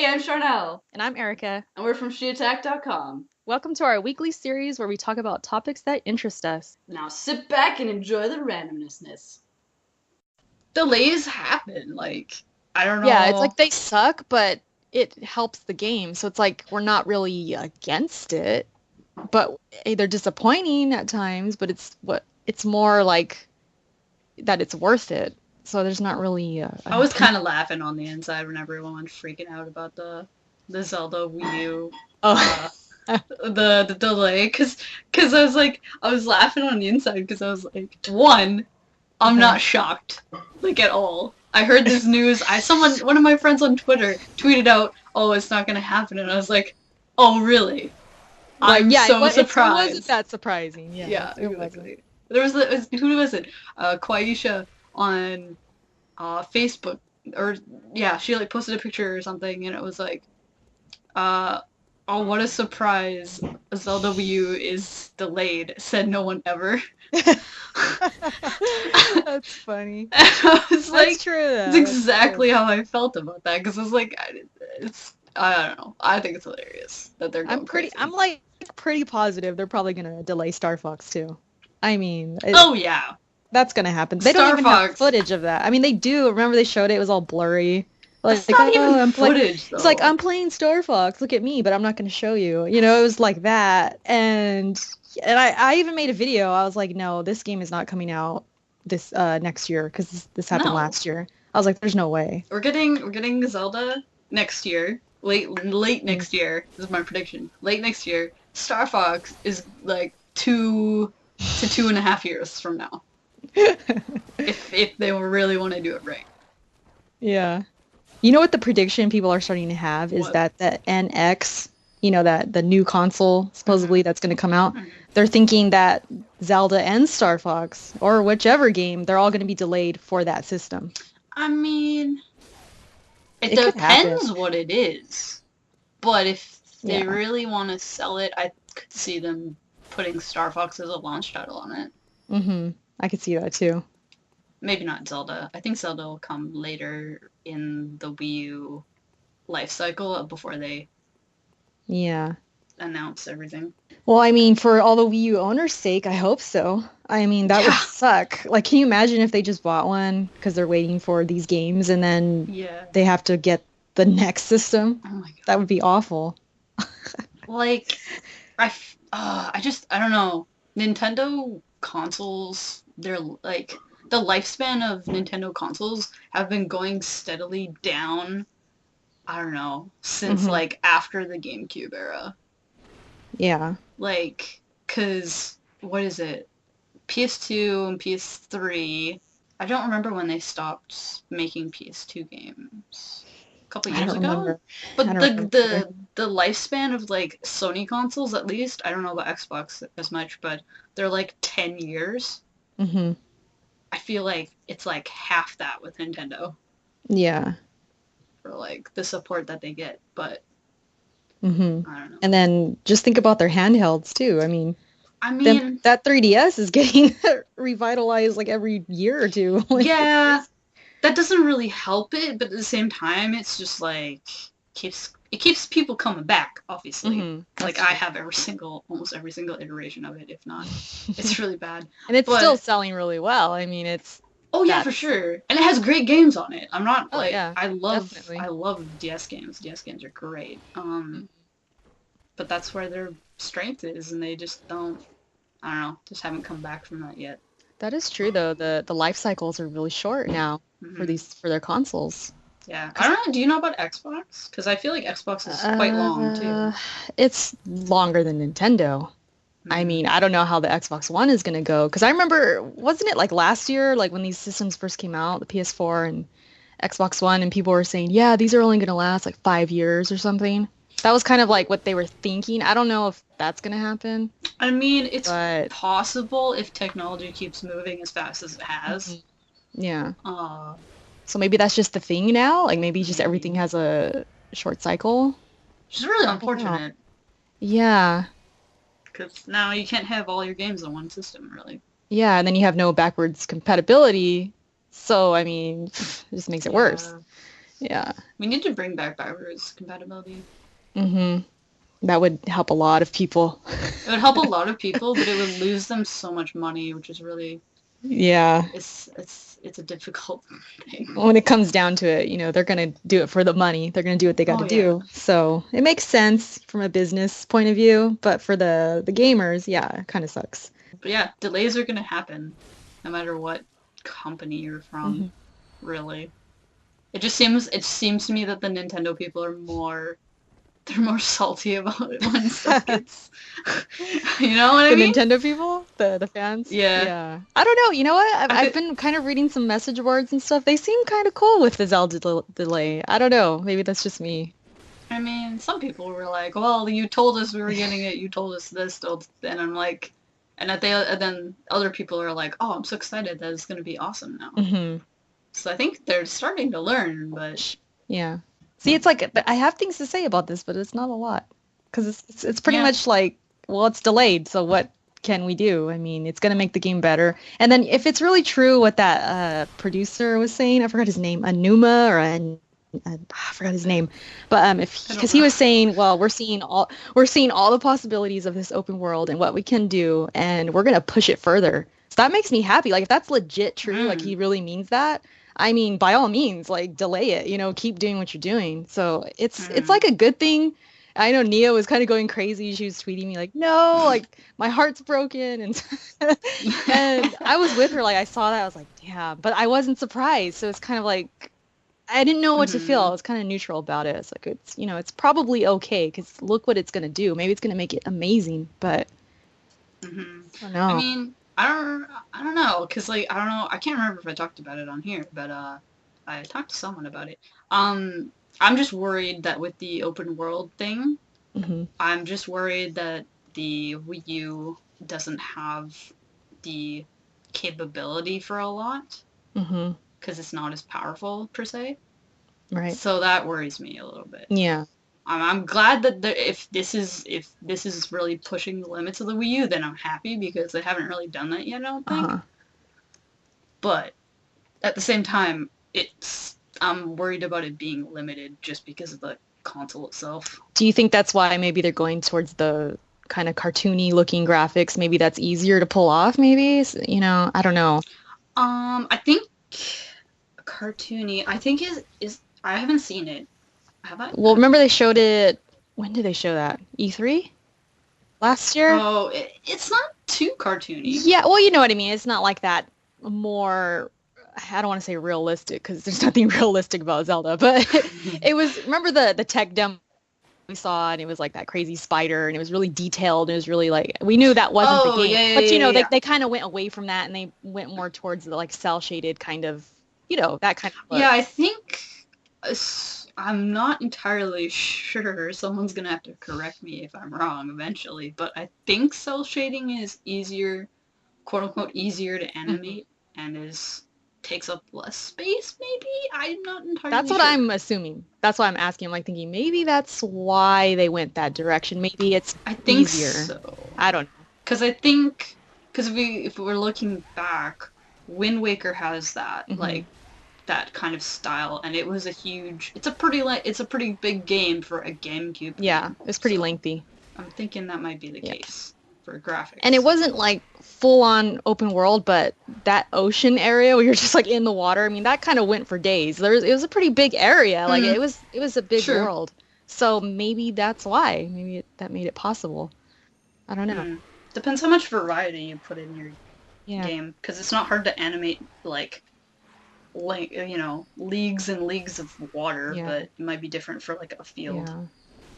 I'm Charnelle, And I'm Erica. and we're from SheAttack.com. Welcome to our weekly series where we talk about topics that interest us. Now sit back and enjoy the randomness. Delays happen. I don't Yeah, it's know. like they suck, but it helps the game. So it's like we're not really against it, but they're disappointing at times, but it's more like that it's worth it. So there's not really I was kind of laughing on the inside when everyone was freaking out about the Zelda Wii U, oh. the delay, because I was laughing on the inside because I was like, one, I'm not shocked, at all. I heard this news. One of my friends on Twitter tweeted out, "Oh, it's not gonna happen," and I was like, "Oh, really?" I'm so surprised. It wasn't that surprising. Yeah, It exactly. Who was it? Quaisha on Facebook, or yeah, she posted a picture or something, and it was like, oh, what a surprise! Zelda Wii U is delayed. Said no one ever. That's funny. And I was like, That's true, though. it's exactly how I felt about that, because I was like, I don't know. I think it's hilarious that they're going crazy. I'm like pretty positive they're probably gonna delay Star Fox too. I mean, oh yeah, that's gonna happen. They don't even have footage of that. I mean, they do. Remember they showed it? It was all blurry. Like, it's not even footage, though. It's like, I'm playing Star Fox. Look at me, but I'm not gonna show you. You know, it was like that. And I even made a video. I was like, no, this game is not coming out this next year because this happened last year. I was like, there's no way. We're getting Zelda next year. Late next year. This is my prediction. Late next year. Star Fox is like 2 to 2.5 years from now. if they really want to do it right. Yeah. You know what the prediction people are starting to have is that the NX, you know, that the new console supposedly that's going to come out, they're thinking that Zelda and Star Fox, or whichever game, they're all going to be delayed for that system. I mean, it depends what it is. But if they really want to sell it, I could see them putting Star Fox as a launch title on it. Mm-hmm. I could see that too. Maybe not Zelda. I think Zelda will come later in the Wii U life cycle before they announce everything. Well, I mean, for all the Wii U owners' sake, I hope so. I mean, that would suck. Like, can you imagine if they just bought one because they're waiting for these games and then they have to get the next system? Oh my god. That would be awful. I don't know. Nintendo consoles, they're like... The lifespan of Nintendo consoles have been going steadily down, I don't know, since, after the GameCube era. Yeah. Because, what is it? PS2 and PS3, I don't remember when they stopped making PS2 games. A couple years ago? Remember. But the lifespan of, Sony consoles, at least, I don't know about Xbox as much, but they're, 10 years. Mm-hmm. I feel like it's half that with Nintendo. Yeah. For the support that they get, but I don't know. And then just think about their handhelds too. I mean that 3DS is getting revitalized every year or two. Yeah, that doesn't really help it, but at the same time, it's just keeps people coming back. Obviously, I have almost every single iteration of it. If not, it's really bad. And it's still selling really well. I mean, it's... Oh yeah, for sure. And it has great games on it. I'm not I love DS games. DS games are great. But that's where their strength is, and they just don't, I don't know, just haven't come back from that yet. That is true though. The life cycles are really short now for their consoles. Yeah. I don't know, do you know about Xbox? Because I feel like Xbox is quite long too. It's longer than Nintendo. I mean, I don't know how the Xbox One is going to go. Because I remember, wasn't it last year, when these systems first came out, the PS4 and Xbox One, and people were saying, yeah, these are only going to last 5 years or something. That was kind of what they were thinking. I don't know if that's going to happen. I mean, it's possible if technology keeps moving as fast as it has. Yeah. So maybe that's just the thing now? Maybe just everything has a short cycle? Which is really unfortunate. Yeah. Because now you can't have all your games on one system, really. Yeah, and then you have no backwards compatibility. So, I mean, it just makes it worse. Yeah. We need to bring back backwards compatibility. Mm-hmm. That would help a lot of people. It would help a lot of people, but it would lose them so much money, which is really Yeah. it's a difficult thing. When it comes down to it, they're gonna do it for the money. They're gonna do what they got Oh to yeah. do. So it makes sense from a business point of view, but for the gamers, yeah, it kind of sucks. But yeah, delays are gonna happen no matter what company you're from, Hmm. really. It seems to me that the Nintendo people are they're more salty about it when stuff gets you know what I The mean? Nintendo people, the fans, Yeah. yeah. I don't know. You know what? I've, I I've could been kind of reading some message boards and stuff. They seem kind of cool with the Zelda delay. I don't know. Maybe that's just me. I mean, some people were like, "Well, you told us we were getting it. You told us this." And I'm like, and then other people are like, "Oh, I'm so excited that it's gonna be awesome now." Hmm. So I think they're starting to learn, but Yeah. See, it's like I have things to say about this, but it's not a lot because it's pretty yeah. much like, well, it's delayed, so what can we do? I mean, it's gonna make the game better. And then if it's really true what that producer was saying, I forgot his name, Anuma or I forgot his name, but if I don't because he know. was saying, well, we're seeing all the possibilities of this open world and what we can do, and we're gonna push it further. So that makes me happy. Like if that's legit true, like he Mm, really means that. I mean, by all means, like delay it, keep doing what you're doing. So it's mm. like a good thing. I know Nia was kind of going crazy. She was tweeting me like, "No, like my heart's broken." And and I was with her like I saw that. I was like, "Damn." But I wasn't surprised. So it's kind of like I didn't know what to feel. I Mhm. was kind of neutral about it. It's like it's probably okay because look what it's gonna do. Maybe it's gonna make it amazing, but Mhm. I don't I know. mean, I don't know, 'cause like I don't know, I can't remember if I talked about it on here, but I talked to someone about it. Um, I'm just worried that with the open world thing, Hmm. I'm just worried that the Wii U doesn't have the capability for a lot, Hmm. 'cause it's not as powerful per se. Right. So that worries me a little bit. Yeah. I'm glad that if this is really pushing the limits of the Wii U, then I'm happy because they haven't really done that yet, I don't think. Uh-huh. But at the same time, I'm worried about it being limited just because of the console itself. Do you think that's why maybe they're going towards the kind of cartoony looking graphics? Maybe that's easier to pull off, maybe? I don't know. I think cartoony. I think is I haven't seen it. Have I? Well, remember they showed it, when did they show that? E3? Last year? Oh, it's not too cartoony. Yeah, well, you know what I mean. It's not like that more, I don't want to say realistic because there's nothing realistic about Zelda, but it was, remember the tech demo we saw and it was like that crazy spider and it was really detailed and it was really like we knew that wasn't the Oh, game. yeah, yeah, But yeah, they, yeah. they kind of went away from that and they went more towards the like cell shaded kind of, that kind of Yeah, look. I think I'm not entirely sure. Someone's gonna have to correct me if I'm wrong eventually, but I think cell shading is easier, quote unquote, easier to Mhm. animate and is takes up less space, maybe? I'm not That's entirely what sure. I'm assuming. That's why I'm asking. I'm like thinking maybe that's why they went that direction. Maybe it's I think easier. so. I don't know. Because I think, because if we're looking back, Wind Waker has that, Hmm. like, that kind of style, and it's a pretty big game for a GameCube Yeah, game. it was pretty So lengthy. I'm thinking that might be the Yeah. case for And it graphics. wasn't like full on open world, but that ocean area where you're just like in the water, I mean, that kind of went for days. It was a pretty big area. Like Hmm, it was a big true. world. So maybe that's why. Maybe that made it possible. I don't know. Hmm. Depends how much variety you put in your Yeah. game, because it's not hard to animate leagues and leagues of water, Yeah. but it might be different for like a field. Yeah.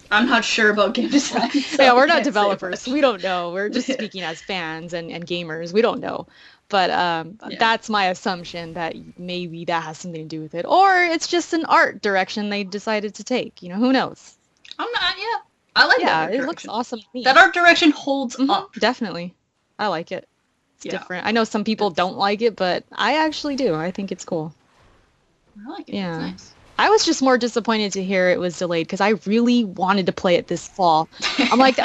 I'm not sure about game design, so Yeah, I we're not can't say developers. much. We don't know. We're just Yeah. speaking as fans and gamers. We don't know. But Yeah. that's my assumption that maybe that has something to do with it. Or it's just an art direction they decided to take. Who knows? I'm not. Yeah, I like that Yeah, art it looks direction. awesome to That me. art direction holds up. Definitely. I like it. It's Yeah, different. I know some people it's. don't like it, but I actually do. I think it's cool. I like it. It's Yeah. nice. I was just more disappointed to hear it was delayed because I really wanted to play it this fall. I'm like,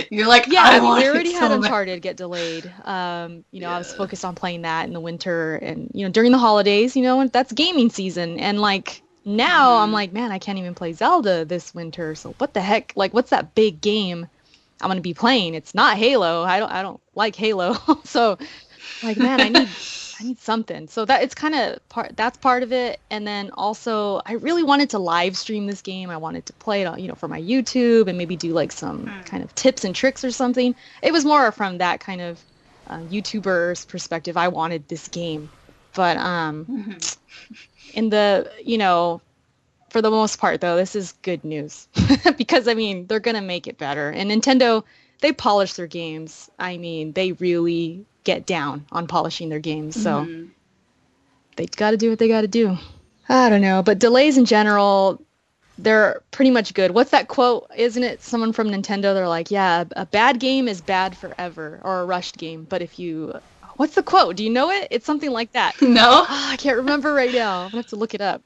You're like, yeah, I I mean, we want it already had so bad. Uncharted get delayed. I was Yeah. focused on playing that in the winter and, during the holidays, and that's gaming season. And like now I'm like, man, I can't even play Zelda this winter. So what the heck? Like, what's that big game I'm gonna be playing? It's not Halo. I don't like Halo. So like, man, I need something. So that it's kind of that's part of it. And then also I really wanted to live stream this game. I wanted to play it on, for my YouTube and maybe do like some kind of tips and tricks or something. It was more from that kind of YouTuber's perspective. I wanted this game. But in the, for the most part though, this is good news because I mean, they're going to make it better. And Nintendo, they polish their games. I mean, they really get down on polishing their games. So they got to do what they got to do. I don't know, but delays in general, they're pretty much good. What's that quote? Isn't it someone from Nintendo? They're like, yeah, a bad game is bad forever, or a rushed game. But if you, what's the quote? Do you know it? It's something like that. No. I can't remember right now. I'm gonna have to look it up.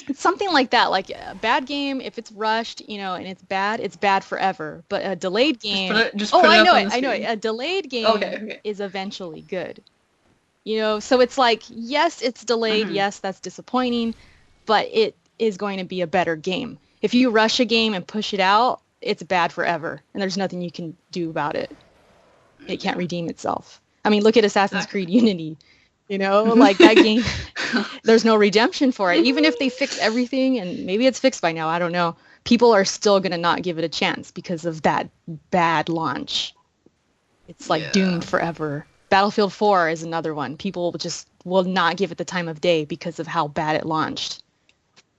It's something like that. Like a bad game, if it's rushed, and it's bad forever. But a delayed game, I know it. A delayed game is eventually good. So it's like, yes, it's delayed. Yes, that's disappointing, but it is going to be a better game. If you rush a game and push it out, it's bad forever, and there's nothing you can do about it. It can't redeem itself. I mean, look at Assassin's Creed Unity. Like that game, there's no redemption for it. Even if they fix everything, and maybe it's fixed by now, I don't know. People are still going to not give it a chance because of that bad launch. It's like doomed forever. Battlefield 4 is another one. People just will not give it the time of day because of how bad it launched.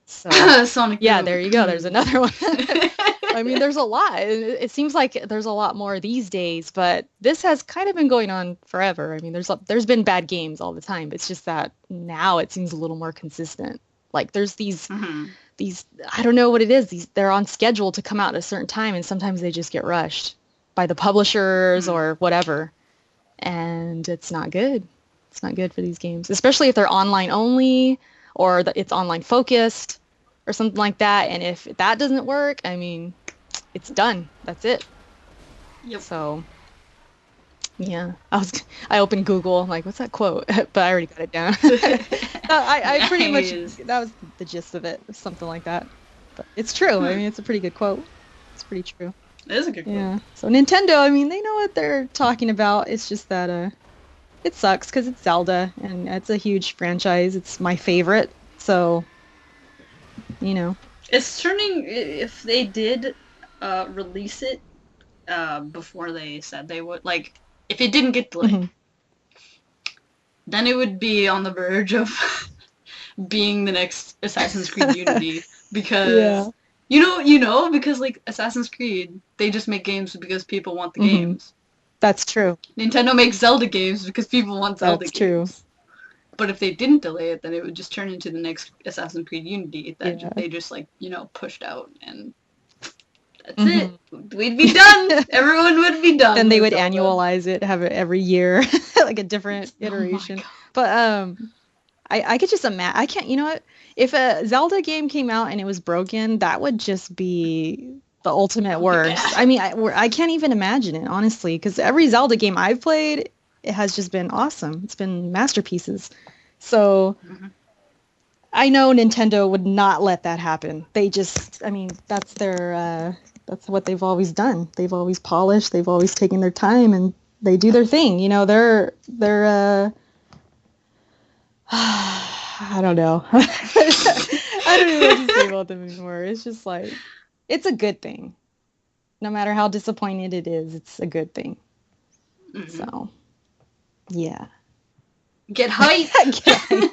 So, Sonic Boom. There you go. There's another one. I mean, there's a lot. It seems like there's a lot more these days, but this has kind of been going on forever. I mean, there's been bad games all the time, but it's just that now it seems a little more consistent. Like there's these I don't know what it is. They're on schedule to come out at a certain time, and sometimes they just get rushed by the publishers or whatever, and it's not good. It's not good for these games, especially if they're online only or it's online focused or something like that. And if that doesn't work, I mean, it's done. That's it. Yep. So, yeah. I opened Google. I'm like, what's that quote? But I already got it down. I pretty much, that was the gist of it. Something like that. But it's true. I mean, it's a pretty good quote. It's pretty true. It is a good quote. Yeah. So Nintendo, I mean, they know what they're talking about. It's just that it sucks because it's Zelda and it's a huge franchise. It's my favorite. So, It's turning, if they did release it before they said they would, like, if it didn't get delayed, then it would be on the verge of being the next Assassin's Creed Unity, because, because, like, Assassin's Creed, they just make games because people want the games. That's true. Nintendo makes Zelda games because people want Zelda games. That's true. But if they didn't delay it, then it would just turn into the next Assassin's Creed Unity that they just, like, pushed out, and that's it. We'd be done. Everyone would be done. Then they would annualize it, have it every year, like a different iteration. But I could just imagine. I can't. You know what? If a Zelda game came out and it was broken, that would just be the ultimate worst. I mean, I can't even imagine it, honestly, because every Zelda game I've played, it has just been awesome. It's been masterpieces. So I know Nintendo would not let that happen. They just, I mean, that's that's what they've always done. They've always polished. They've always taken their time and they do their thing. They're I don't know. I don't know what to say about them anymore. It's just like, it's a good thing. No matter how disappointed it is, it's a good thing. So, yeah. Get hype! Get hype.